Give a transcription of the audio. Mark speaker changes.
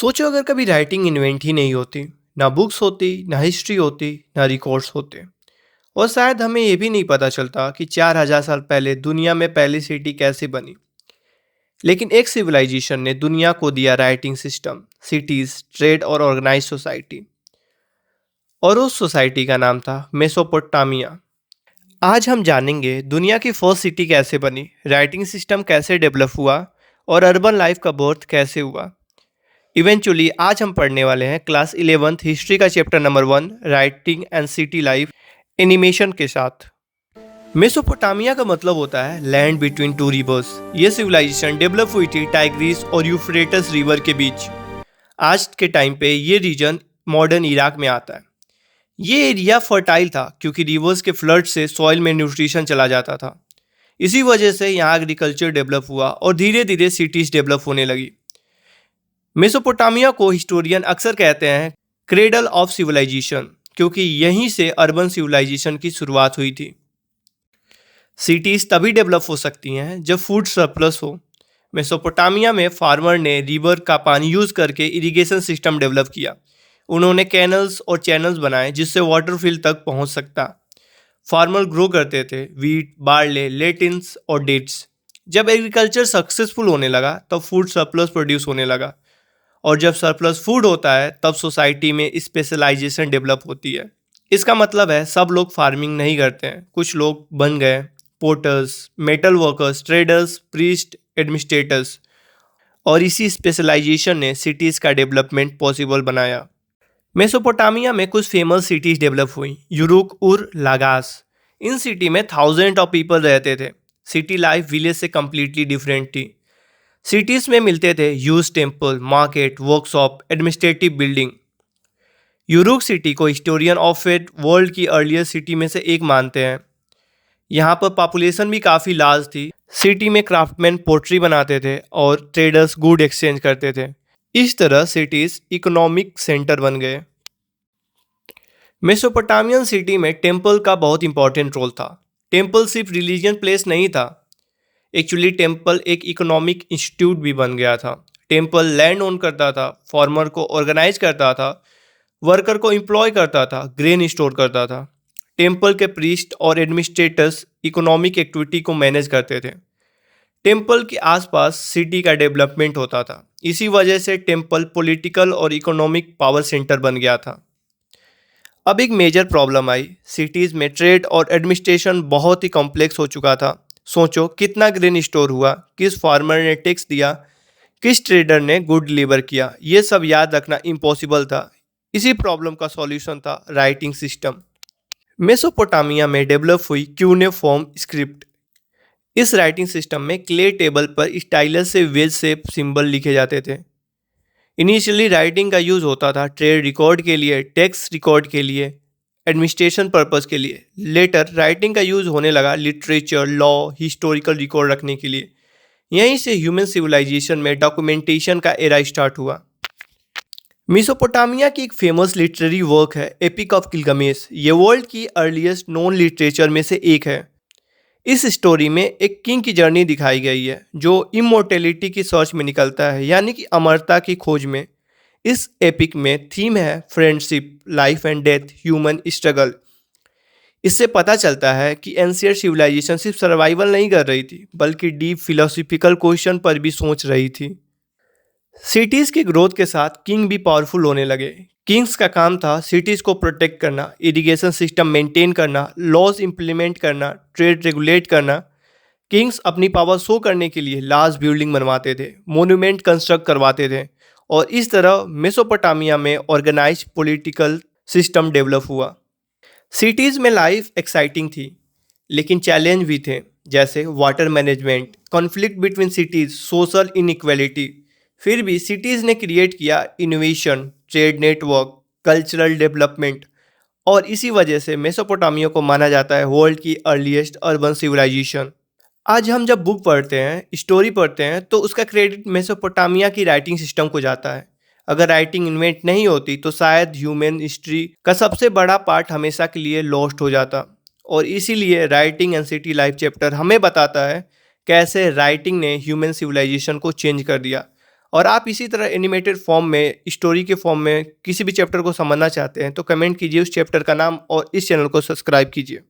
Speaker 1: सोचो अगर कभी राइटिंग इन्वेंट ही नहीं होती, ना बुक्स होती, ना हिस्ट्री होती, ना रिकॉर्ड्स होते, और शायद हमें ये भी नहीं पता चलता कि 4000 साल पहले दुनिया में पहली सिटी कैसे बनी। लेकिन एक सिविलाइजेशन ने दुनिया को दिया राइटिंग सिस्टम, सिटीज, ट्रेड और ऑर्गेनाइज सोसाइटी, और उस सोसाइटी का नाम था मेसोपोटामिया। आज हम जानेंगे दुनिया की फर्स्ट सिटी कैसे बनी, राइटिंग सिस्टम कैसे डेवलप हुआ, और अर्बन लाइफ का बर्थ कैसे हुआ। इवेंचुअली आज हम पढ़ने वाले हैं क्लास 11th हिस्ट्री का chapter number 1 writing and city life animation के साथ। मेसोपोटामिया का मतलब होता है लैंड बिटवीन टू रिवर्स। ये सिविलाइजेशन डेवलप हुई थी टाइग्रिस और यूफ्रेटस रिवर के बीच। आज के टाइम पे ये रीजन मॉडर्न इराक में आता है। ये एरिया फर्टाइल था क्योंकि रिवर्स के फ्लड से सॉइल में न्यूट्रिशन चला जाता था। इसी वजह से यहाँ एग्रीकल्चर डेवलप हुआ और धीरे धीरे सिटीज डेवलप होने लगी। मेसोपोटामिया को हिस्टोरियन अक्सर कहते हैं क्रेडल ऑफ सिविलाइजेशन, क्योंकि यहीं से अर्बन सिविलाइजेशन की शुरुआत हुई थी। सिटीज तभी डेवलप हो सकती हैं जब फूड सरप्लस हो। मेसोपोटामिया में फार्मर ने रिवर का पानी यूज करके इरिगेशन सिस्टम डेवलप किया। उन्होंने कैनल्स और चैनल्स बनाए जिससे वाटर फील्ड तक पहुंच सकता। फार्मर ग्रो करते थे वीट, बार्ले, लेटिन्स और डेट्स। जब एग्रीकल्चर सक्सेसफुल होने लगा तब फूड सरप्लस प्रोड्यूस होने लगा, और जब सरप्लस फूड होता है तब सोसाइटी में स्पेशलाइजेशन डेवलप होती है। इसका मतलब है सब लोग फार्मिंग नहीं करते हैं, कुछ लोग बन गए porters, metal workers, traders, priest, administrators, और इसी स्पेशलाइजेशन ने सिटीज़ का डेवलपमेंट पॉसिबल बनाया। मेसोपोटामिया में कुछ फेमस सिटीज़ डेवलप हुई। Uruk, Ur, Lagash. इन सिटी में थाउजेंड ऑफ पीपल रहते थे। सिटी लाइफ विलेज से कम्प्लीटली डिफरेंट थी। सिटीज़ में मिलते थे huge temple, market, workshop, administrative building. Uruk city को हिस्टोरियन ऑफ इट वर्ल्ड की अर्लियर सिटी में से एक मानते हैं। यहाँ पर पॉपुलेशन भी काफ़ी लार्ज थी। सिटी में क्राफ्टमैन पोट्री बनाते थे और ट्रेडर्स गुड एक्सचेंज करते थे। इस तरह सिटीज़ इकोनॉमिक सेंटर बन गए। मेसोपोटामियन सिटी में टेम्पल का बहुत इंपॉर्टेंट रोल था। टेम्पल सिर्फ रिलीजियन प्लेस नहीं था, एक्चुअली टेम्पल एक इकोनॉमिक इंस्टीट्यूट भी बन गया था। टेम्पल लैंड ओन करता था, फार्मर को ऑर्गेनाइज करता था, वर्कर को एम्प्लॉय करता था, ग्रेन स्टोर करता था। टेम्पल के प्रीस्ट और एडमिनिस्ट्रेटर्स इकोनॉमिक एक्टिविटी को मैनेज करते थे। टेम्पल के आसपास सिटी का डेवलपमेंट होता था। इसी वजह से टेम्पल पॉलिटिकल और इकोनॉमिक पावर सेंटर बन गया था। अब एक मेजर प्रॉब्लम आई। सिटीज़ में ट्रेड और एडमिनिस्ट्रेशन बहुत ही कॉम्प्लेक्स हो चुका था। सोचो कितना ग्रेन स्टोर हुआ, किस फार्मर ने टैक्स दिया, किस ट्रेडर ने गुड डिलीवर किया, ये सब याद रखना इम्पॉसिबल था। इसी प्रॉब्लम का सॉल्यूशन था राइटिंग सिस्टम। मेसोपोटामिया में डेवलप हुई क्यूनेफॉर्म स्क्रिप्ट। इस राइटिंग सिस्टम में क्ले टेबल पर स्टाइलस से वेज शेप सिंबल लिखे जाते थे। इनिशियली राइटिंग का यूज़ होता था ट्रेड रिकॉर्ड के लिए, टैक्स रिकॉर्ड के लिए, एडमिनिस्ट्रेशन पर्पस के लिए। लेटर राइटिंग का यूज़ होने लगा लिटरेचर, लॉ, हिस्टोरिकल रिकॉर्ड रखने के लिए। यहीं से ह्यूमन सिविलाइजेशन में डॉक्यूमेंटेशन का एरा स्टार्ट हुआ। मेसोपोटामिया की एक फेमस लिटरेरी वर्क है एपिक ऑफ गिलगामेश। ये वर्ल्ड की अर्लीस्ट नॉन लिटरेचर में से एक है। इस स्टोरी में एक किंग की जर्नी दिखाई गई है जो इमोर्टेलिटी की सर्च में निकलता है, यानी कि अमरता की खोज में। इस एपिक में थीम है friendship, life and death, human struggle. इससे पता चलता है कि एंशियंट सिविलाइजेशन सिर्फ सर्वाइवल नहीं कर रही थी, बल्कि डीप फिलोसॉफिकल क्वेश्चन पर भी सोच रही थी। सिटीज़ की ग्रोथ के साथ किंग भी पावरफुल होने लगे। किंग्स का काम था सिटीज़ को प्रोटेक्ट करना, इरिगेशन सिस्टम मेंटेन करना, लॉज इम्प्लीमेंट करना, ट्रेड रेगुलेट करना। किंग्स अपनी पावर शो करने के लिए लार्ज बिल्डिंग बनवाते थे, मोन्यूमेंट कंस्ट्रक्ट करवाते थे, और इस तरह मेसोपोटामिया में ऑर्गेनाइज पॉलिटिकल सिस्टम डेवलप हुआ। सिटीज़ में लाइफ एक्साइटिंग थी, लेकिन चैलेंज भी थे, जैसे water management, conflict between cities, social inequality. फिर भी सिटीज़ ने क्रिएट किया innovation, trade network, cultural development, और इसी वजह से मेसोपोटामिया को माना जाता है वर्ल्ड की अर्लीस्ट अर्बन सिविलाइजेशन। आज हम जब बुक पढ़ते हैं, स्टोरी पढ़ते हैं, तो उसका क्रेडिट मेसोपोटामिया की राइटिंग सिस्टम को जाता है। अगर राइटिंग इन्वेंट नहीं होती तो शायद ह्यूमन हिस्ट्री का सबसे बड़ा पार्ट हमेशा के लिए लॉस्ट हो जाता। और इसीलिए writing and city life chapter हमें बताता है कैसे राइटिंग ने ह्यूमन सिविलाइजेशन को चेंज कर दिया। और आप इसी तरह एनिमेटेड फॉर्म में, स्टोरी के फॉर्म में किसी भी चैप्टर को समझना चाहते हैं तो कमेंट कीजिए उस चैप्टर का नाम और इस चैनल को सब्सक्राइब कीजिए।